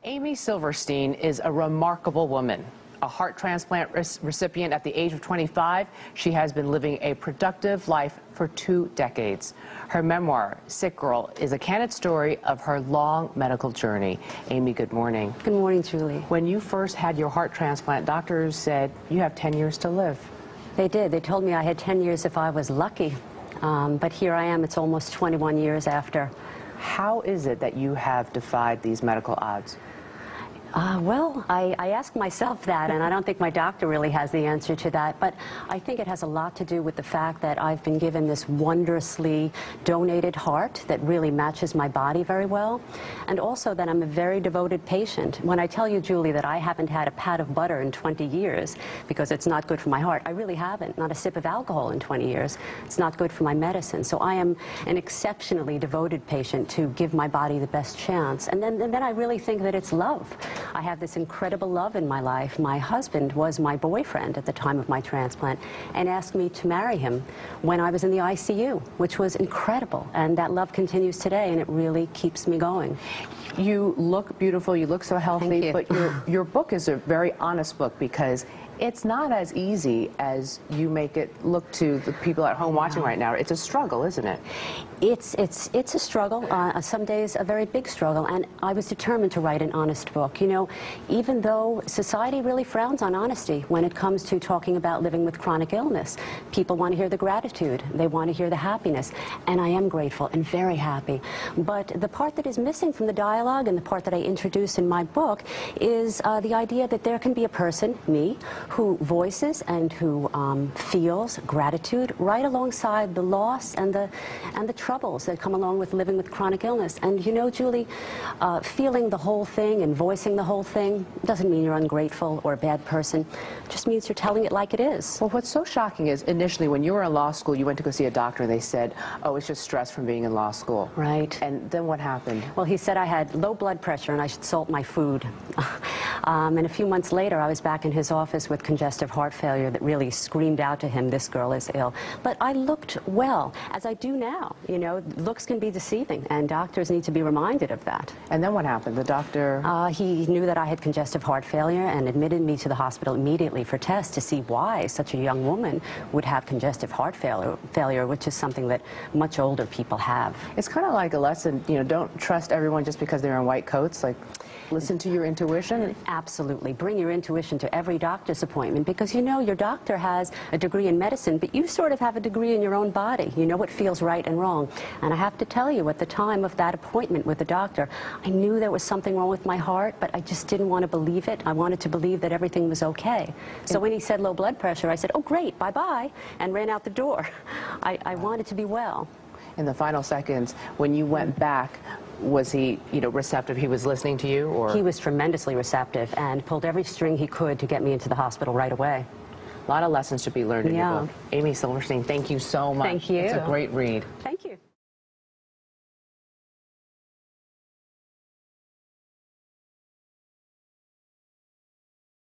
Amy Silverstein is a remarkable woman. A heart transplant recipient at the age of 25, she has been living a productive life for 2 decades. Her memoir, Sick Girl, is a candid story of her long medical journey. Amy, good morning. Good morning, Julie. When you first had your heart transplant, doctors said you have 10 years to live. They did. They told me I had 10 years if I was lucky. But here I am. It's almost 21 years after. How is it that you have defied these medical odds? Well, I ask myself that, and I don't think my doctor really has the answer to that, but I think it has a lot to do with the fact that I've been given this wondrously donated heart that really matches my body very well, and also that I'm a very devoted patient. When I tell you, Julie, that I haven't had a pat of butter in 20 years because it's not good for my heart, I really haven't. Not a sip of alcohol in 20 years. It's not good for my medicine. So I am an exceptionally devoted patient to give my body the best chance. And then I really think that it's love. I have this incredible love in my life. My husband was my boyfriend at the time of my transplant and asked me to marry him when I was in the ICU, which was incredible. And that love continues today, and it really keeps me going. You look beautiful, you look so healthy, Thank you. But your book is a very honest book because it's not as easy as you make it look to the people at home watching right now. It's a struggle, isn't it? It's a struggle, some days a very big struggle, and I was determined to write an honest book. You know, even though society really frowns on honesty when it comes to talking about living with chronic illness, people want to hear the gratitude, they want to hear the happiness, and I am grateful and very happy. But the part that is missing from the dialogue and the part that I introduce in my book is the idea that there can be a person, me, who voices and who feels gratitude right alongside the loss and the troubles that come along with living with chronic illness. And you know, Julie, feeling the whole thing and voicing the whole thing doesn't mean you're ungrateful or a bad person. It just means you're telling it like it is. Well, what's so shocking is initially when you were in law school, you went to go see a doctor and they said, oh, it's just stress from being in law school. Right. And then what happened? Well, he said I had low blood pressure and I should salt my food. And a few months later, I was back in his office with congestive heart failure that really screamed out to him, this girl is ill. But I looked well, as I do now. You know, looks can be deceiving, and doctors need to be reminded of that. And then what happened? The doctor? He knew that I had congestive heart failure and admitted me to the hospital immediately for tests to see why such a young woman would have congestive heart failure, which is something that much older people have. It's kind of like a lesson, you know, don't trust everyone just because they're in white coats. Like, listen to your intuition. Absolutely. Bring your intuition to every doctor's appointment because, you know, your doctor has a degree in medicine, but you sort of have a degree in your own body. You know what feels right and wrong. And I have to tell you, at the time of that appointment with the doctor, I knew there was something wrong with my heart, but I just didn't want to believe it. I wanted to believe that everything was okay. So when he said low blood pressure, I said, oh, great, bye-bye, and ran out the door. I wanted to be well. In the final seconds, when you went back, was he, you know, receptive? He was listening to you, or? He was tremendously receptive and pulled every string he could to get me into the hospital right away. A lot of lessons to be learned in your book. Amy Silverstein, thank you so much. Thank you. It's a great read. Thank you.